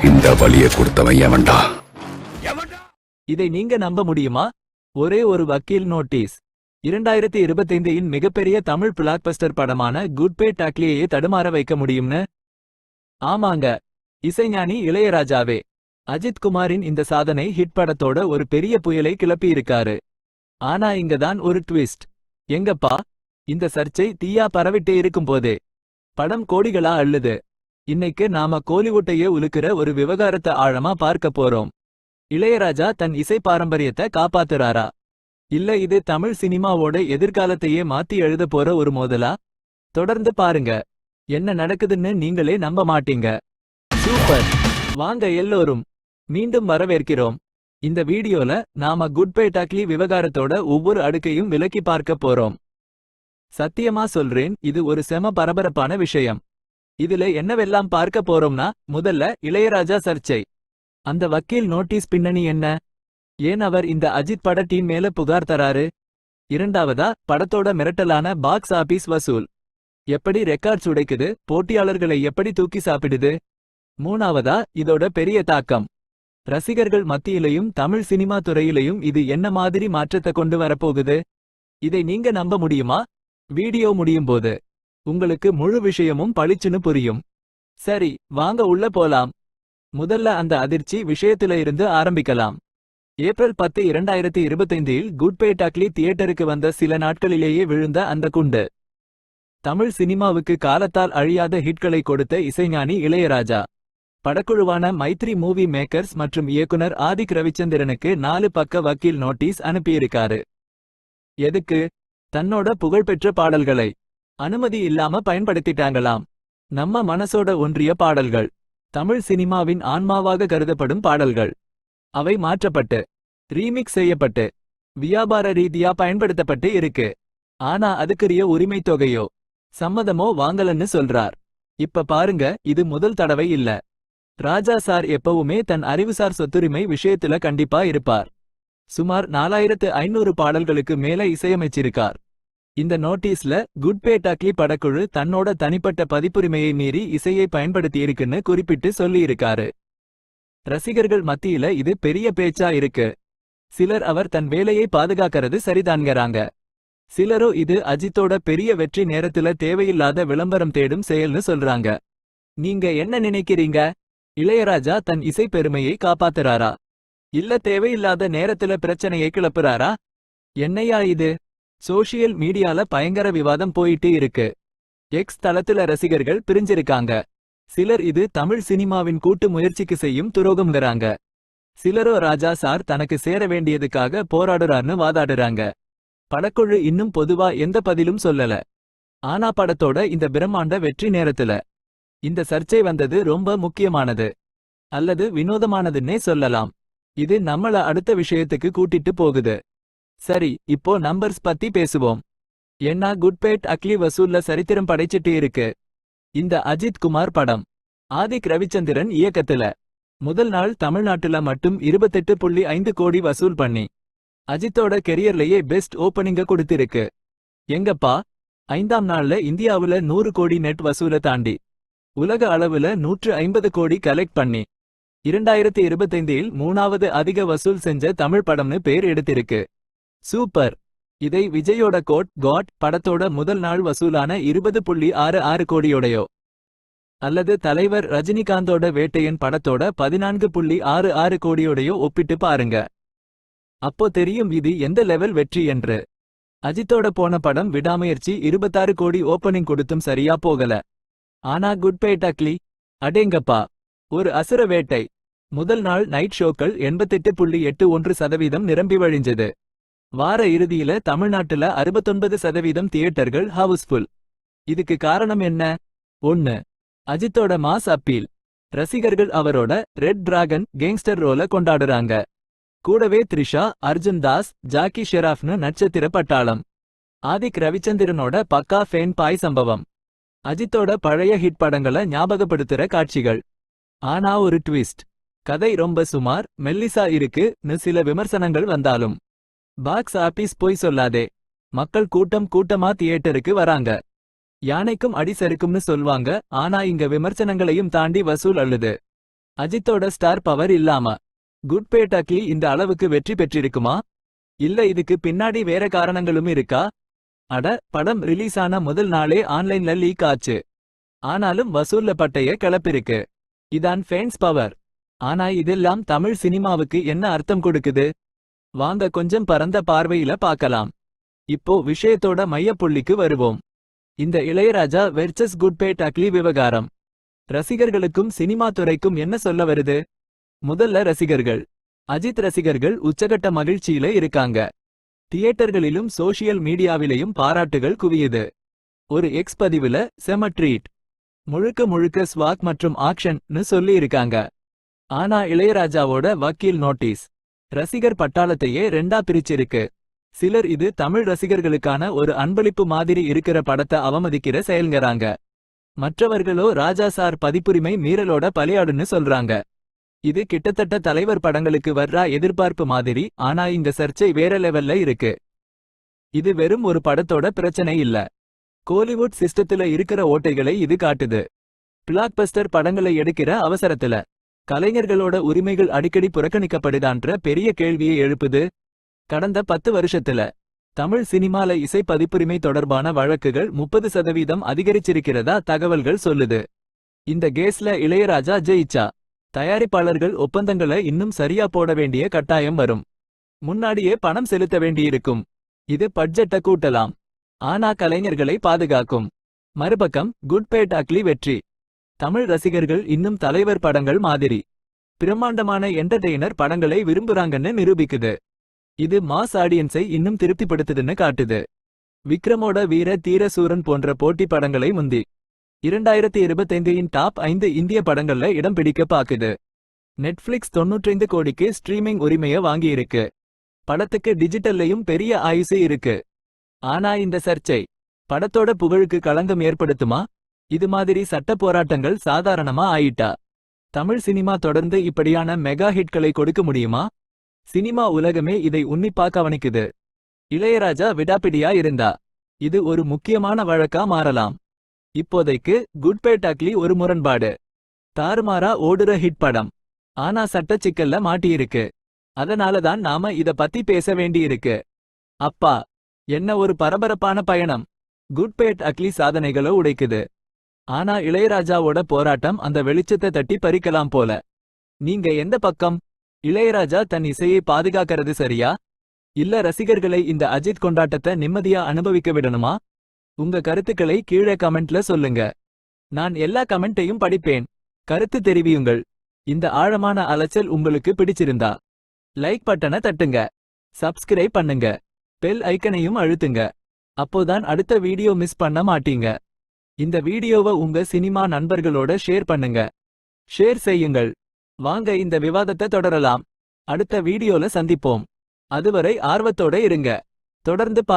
இந்த வலியை கொடுத்தவன் எவன்டா? இதை நீங்க நம்ப முடியுமா? ஒரே ஒரு வக்கீல் நோட்டீஸ் 2025 இன் மிகப்பெரிய தமிழ் பிளாக்பஸ்டர் படமான குட் பே டாக்லியையே தடுமாற வைக்க முடியும்னு. ஆமாங்க, இசைஞானி இளையராஜாவே. அஜித் குமாரின் இந்த சாதனை ஹிட் படத்தோட ஒரு பெரிய புயலை கிளப்பியிருக்காரு. ஆனா இங்கதான் ஒரு ட்விஸ்ட். எங்கப்பா, இந்த சர்ச்சை தீயா பரவிட்டே இருக்கும்போதே படம் கோடிகளா அள்ளுது. இன்னைக்கு நாம கோலிவுட்டையே உலுக்கிற ஒரு விவகாரத்தை ஆழமா பார்க்க போறோம். இளையராஜா தன் இசை பாரம்பரியத்தை காப்பாத்துறாரா, இல்ல இது தமிழ் சினிமாவோட எதிர்காலத்தையே மாத்தி எழுத போற ஒரு மோதலா? தொடர்ந்து பாருங்க, என்ன நடக்குதுன்னு நீங்களே நம்ப மாட்டீங்க. சூப்பர், வாங்க எல்லோரும் மீண்டும் வரவேற்கிறோம். இந்த வீடியோல நாம குட் பை டாக்லி விவகாரத்தோட ஒவ்வொரு அடுக்கையும் விலக்கி பார்க்க போறோம். சத்தியமா சொல்றேன், இது ஒரு செம பரபரப்பான விஷயம். இதுல என்னவெல்லாம் பார்க்க போறோம்னா, முதல்ல இளையராஜா சர்ச்சை. அந்த வக்கீல் நோட்டீஸ் பின்னணி என்ன? ஏன் அவர் இந்த அஜித் பட டீம் மேல புகார் தராரு? இரண்டாவதா, படத்தோட மிரட்டலான பாக்ஸ் ஆபீஸ் வசூல் எப்படி ரெக்கார்ட்ஸ் உடைக்குது, போட்டியாளர்களை எப்படி தூக்கி சாப்பிடுது? மூணாவதா, இதோட பெரிய தாக்கம் ரசிகர்கள் மத்தியிலையும் தமிழ் சினிமா துறையிலையும் இது என்ன மாதிரி மாற்றத்தை கொண்டு வரப்போகுது? இதை நீங்க நம்ப முடியுமா? வீடியோ முடியும் போது உங்களுக்கு முழு விஷயமும் பளிச்சுன்னு புரியும். சரி, வாங்க உள்ள போலாம். முதல்ல அந்த அதிர்ச்சி விஷயத்துல இருந்து ஆரம்பிக்கலாம். ஏப்ரல் 10, 2025 இல் குட் பை டாக்லி தியேட்டருக்கு வந்த சில நாட்களிலேயே விழுந்த அந்த குண்டு. தமிழ் சினிமாவுக்கு காலத்தால் அழியாத ஹிட்களை கொடுத்த இசைஞானி இளையராஜா படக்குழுவான மைத்ரி மூவி மேக்கர்ஸ் மற்றும் இயக்குனர் ஆதிக் ரவிச்சந்திரனுக்கு 4 பக்க வக்கீல் நோட்டீஸ் அனுப்பியிருக்காரு. எதுக்கு? தன்னோட புகழ்பெற்ற பாடல்களை அனுமதி இல்லாம பயன்படுத்திட்டாங்களாம். நம்ம மனசோட ஒன்றிய பாடல்கள், தமிழ் சினிமாவின் ஆன்மாவாக கருதப்படும் பாடல்கள். அவை மாற்றப்பட்டு ரீமிக்ஸ் செய்யப்பட்டு வியாபார ரீதியா பயன்படுத்தப்பட்டு இருக்கு. ஆனா அதுக்குரிய உரிமை தொகையோ சம்மதமோ வாங்கலன்னு சொல்றார். இப்ப பாருங்க, இது முதல் தடவை இல்ல. ராஜா சார் எப்பவுமே தன் அறிவுசார் சொத்துரிமை விஷயத்துல கண்டிப்பா இருப்பார். சுமார் 4500 பாடல்களுக்கு மேல இசையமைச்சிருக்கார். இந்த நோட்டீஸ்ல குட் பே டாக்லி படக்குழு தன்னோட தனிப்பட்ட பதிப்புரிமையை மீறி இசையை பயன்படுத்தியிருக்குன்னு குறிப்பிட்டு சொல்லியிருக்காரு. ரசிகர்கள் மத்தியில இது பெரிய பேச்சா இருக்கு. சிலர் அவர் தன் வேலையை பாதுகாக்கிறது சரிதான்கிறாங்க. சிலரோ இது அஜித்தோட பெரிய வெற்றி நேரத்துல தேவையில்லாத விளம்பரம் தேடும் செயல்னு சொல்றாங்க. நீங்க என்ன நினைக்கிறீங்க? இளையராஜா தன் இசை பெருமையை காப்பாத்துறாரா, இல்ல தேவையில்லாத நேரத்துல பிரச்சனையை கிளப்புறாரா? என்னையா இது? சோஷியல் மீடியால பயங்கர விவாதம் போயிட்டு இருக்கு. எக்ஸ் தளத்துல ரசிகர்கள் பிரிஞ்சிருக்காங்க. சிலர் இது தமிழ் சினிமாவின் கூட்டு முயற்சிக்கு செய்யும் துரோகம்ங்கிறாங்க. சிலரோ ராஜா சார் தனக்கு சேர வேண்டியதுக்காக போராடுறார்னு வாதாடுறாங்க. படக்குழு இன்னும் பொதுவா எந்த பதிலும் சொல்லல. ஆனா படத்தோட இந்த பிரம்மாண்ட வெற்றி நேரத்துல இந்த சர்ச்சை வந்தது ரொம்ப முக்கியமானது, அல்லது வினோதமானதுன்னே சொல்லலாம். இது நம்மள அடுத்த விஷயத்துக்கு கூட்டிட்டு போகுது. சரி, இப்போ நம்பர்ஸ் பத்தி பேசுவோம். ஏன்னா குட் பை டாக்லி வசூல்ல சரித்திரம் படைச்சிட்டு இருக்கு. இந்த அஜித் குமார் படம் ஆதிக் ரவிச்சந்திரன் இயக்கத்துல முதல் நாள் தமிழ்நாட்டுல மட்டும் 28.5 கோடி வசூல் பண்ணி அஜித்தோட கெரியர்லயே பெஸ்ட் ஓப்பனிங்க கொடுத்திருக்கு. எங்கப்பா, 5ஆம் நாள்ல இந்தியாவுல 100 கோடி நெட் வசூல தாண்டி உலக அளவுல 150 கோடி கலெக்ட் பண்ணி 2025 இல் 3வது அதிக வசூல் செஞ்ச தமிழ் படம்னு பேர் எடுத்திருக்கு. சூப்பர். இதை விஜயோட கோட் காட் படத்தோட முதல் நாள் வசூலான 20.66 கோடியோடையோ அல்லது தலைவர் ரஜினிகாந்தோட வேட்டையன் படத்தோட 14.66 கோடியோடையோ ஒப்பிட்டு பாருங்க. அப்போ தெரியும் இது எந்த லெவல் வெற்றி என்று. அஜித்தோட போன படம் விடாமுயற்சி 26 கோடி ஓப்பனிங் கொடுத்தும் சரியா போகல. ஆனா குட் பை டாக்லி, அடேங்கப்பா, ஒரு அசுர வேட்டை. முதல் நாள் நைட் ஷோக்கள் 88.81% நிரம்பி வழிஞ்சது. வார இறுதியில தமிழ்நாட்டுல 69% தியேட்டர்கள் ஹவுஸ்ஃபுல். இதுக்கு காரணம் என்ன? 1. அஜித்தோட மாஸ் அப்பீல். ரசிகர்கள் அவரோட ரெட் டிராகன் கேங்ஸ்டர் ரோல கொண்டாடுறாங்க. கூடவே த்ரிஷா, அர்ஜுன் தாஸ், ஜாக்கி ஷெராஃப்னு நட்சத்திர பட்டாளம். ஆதிக் ரவிச்சந்திரனோட பக்கா ஃபேன் பாய் சம்பவம். அஜித்தோட பழைய ஹிட் படங்களை ஞாபகப்படுத்துற காட்சிகள். ஆனா ஒரு ட்விஸ்ட், கதை ரொம்ப சுமார் மெல்லிசா இருக்குன்னு சில விமர்சனங்கள் வந்தாலும் பாக்ஸ் ஆபீஸ் போய் சொல்லாதே. மக்கள் கூட்டமா தியேட்டருக்கு வராங்க. யானைக்கும் அடி சறுக்கும்னு சொல்வாங்க. ஆனா இங்க விமர்சனங்களையும் தாண்டி வசூல் அள்ளுது. அஜித்தோட ஸ்டார் பவர் இல்லாம குட் பே டக்லி இந்த அளவுக்கு வெற்றி பெற்றிருக்குமா? இல்ல இதுக்கு பின்னாடி வேற காரணங்களும் இருக்கா? அட, படம் ரிலீஸ் ஆன முதல் நாளே ஆன்லைன்ல லீக் ஆச்சு. ஆனாலும் வசூல்ல பட்டைய கிளப்பிருக்கு. இதான் ஃபேன்ஸ் பவர். ஆனா இதெல்லாம் தமிழ் சினிமாவுக்கு என்ன அர்த்தம் கொடுக்குது? வாங்க கொஞ்சம் பரந்த பார்வையில பார்க்கலாம். இப்போ விஷயத்தோட மையப்புள்ளிக்கு வருவோம். இந்த இளையராஜா வெர்சஸ் குட் பே டக்லி விவகாரம் ரசிகர்களுக்கும் சினிமா துறைக்கும் என்ன சொல்ல வருது? முதல்ல ரசிகர்கள். அஜித் ரசிகர்கள் உச்சகட்ட மகிழ்ச்சியில இருக்காங்க. தியேட்டர்களிலும் சோஷியல் மீடியாவிலையும் பாராட்டுகள் குவியுது. ஒரு எக்ஸ் பதிவுல செம ட்ரீட், முழுக்க முழுக்க ஸ்வாக் மற்றும் ஆக்ஷன்னு சொல்லி இருக்காங்க. ஆனா இளையராஜாவோட வக்கீல் நோட்டீஸ் ரசிகர் பட்டாளத்தையே ரெண்டா பிரிச்சிருக்கு. சிலர் இது தமிழ் ரசிகர்களுக்கான ஒரு அன்பளிப்பு மாதிரி இருக்கிற படத்தை அவமதிக்கிற செயல்கிறாங்க. மற்றவர்களோ ராஜா சார் பதிப்புரிமை மீறலோட பலியாடுன்னு சொல்றாங்க. இது கிட்டத்தட்ட தலைவர் படங்களுக்கு வர்றா எதிர்பார்ப்பு மாதிரி. ஆனா இங்க சர்ச்சை வேற லெவல்ல இருக்கு. இது வெறும் ஒரு படத்தோட பிரச்சனை இல்ல, கோலிவுட் சிஸ்டத்துல இருக்கிற ஓட்டைகளை இது காட்டுது. பிளாக்பஸ்டர் படங்களை எடுக்கிற அவசரத்துல கலைஞர்களோட உரிமைகள் அடிக்கடி புறக்கணிக்கப்படுதான்ற பெரிய கேள்வியை எழுப்புது. கடந்த 10 வருஷத்துல தமிழ் சினிமால இசை பதிப்புரிமை தொடர்பான வழக்குகள் 30% அதிகரிச்சிருக்கிறதா தகவல்கள் சொல்லுது. இந்த கேஸ்ல இளையராஜா ஜெயிச்சா தயாரிப்பாளர்கள் ஒப்பந்தங்களை இன்னும் சரியா போட வேண்டிய கட்டாயம் வரும். முன்னாடியே பணம் செலுத்த வேண்டியிருக்கும். இது பட்ஜெட்டை கூட்டலாம், ஆனா கலைஞர்களை பாதுகாக்கும். மறுபக்கம் குட் பே டக்லி வெற்றி தமிழ் ரசிகர்கள் இன்னும் தலைவர் படங்கள் மாதிரி பிரம்மாண்டமான என்டர்டெய்னர் படங்களை விரும்புறாங்கன்னு நிரூபிக்குது. இது மாஸ் ஆடியன்ஸை இன்னும் திருப்திப்படுத்துதுன்னு காட்டுது. விக்ரமோட வீர தீர சூரன் போன்ற போட்டி படங்களை முந்தி 2025 டாப் 5 இந்திய படங்கள்ல இடம் பிடிக்க பாக்குது. நெட்ஃபிளிக்ஸ் 95 கோடிக்கு ஸ்ட்ரீமிங் உரிமைய வாங்கியிருக்கு. படத்துக்கு டிஜிட்டல்லையும் பெரிய ஆயுசு இருக்கு. ஆனா இந்த சர்ச்சை படத்தோட புகழுக்கு களங்கம் ஏற்படுத்துமா? இது மாதிரி சட்ட போராட்டங்கள் சாதாரணமா ஆயிட்டா தமிழ் சினிமா தொடர்ந்து இப்படியான மெகா ஹிட்களை கொடுக்க முடியுமா? சினிமா உலகமே இதை உன்னிப்பா கவனிக்குது. இளையராஜா விடாப்பிடியா இருந்தா இது ஒரு முக்கியமான வழக்கா மாறலாம். இப்போதைக்கு குட் பே டக்லி ஒரு முரண்பாடு. தாறுமாறா ஓடுற ஹிட் படம், ஆனா சட்ட சிக்கல்ல மாட்டியிருக்கு. அதனாலதான் நாம இத பத்தி பேச வேண்டியிருக்கு. அப்பா, என்ன ஒரு பரபரப்பான பயணம். குட் பே டக்லி சாதனைகளை உடைக்குது. ஆனா இளையராஜாவோட போராட்டம் அந்த வெளிச்சத்தை தட்டி பறிக்கலாம் போல. நீங்க எந்த பக்கம்? இளையராஜா தன் இசையை பாதுகாக்கிறது சரியா, இல்ல ரசிகர்களை இந்த அஜித் கொண்டாட்டத்தை நிம்மதியா அனுபவிக்க விடணுமா? உங்க கருத்துக்களை கீழே கமெண்ட்ல சொல்லுங்க. நான் எல்லா கமெண்ட்டையும் படிப்பேன். கருத்து தெரிவியுங்கள். இந்த ஆழமான அலச்சல் உங்களுக்கு பிடிச்சிருந்தா லைக் பட்டனை தட்டுங்க, சப்ஸ்கிரைப் பண்ணுங்க, பெல் ஐக்கனையும் அழுத்துங்க. அப்போதான் அடுத்த வீடியோ மிஸ் பண்ண மாட்டீங்க. இந்த வீடியோவை உங்க சினிமா நண்பர்களோட ஷேர் பண்ணுங்க. ஷேர் செய்யுங்கள். வாங்க இந்த விவாதத்தை தொடரலாம். அடுத்த வீடியோல சந்திப்போம். அதுவரை ஆர்வத்தோட இருங்க. தொடர்ந்து பாருங்க.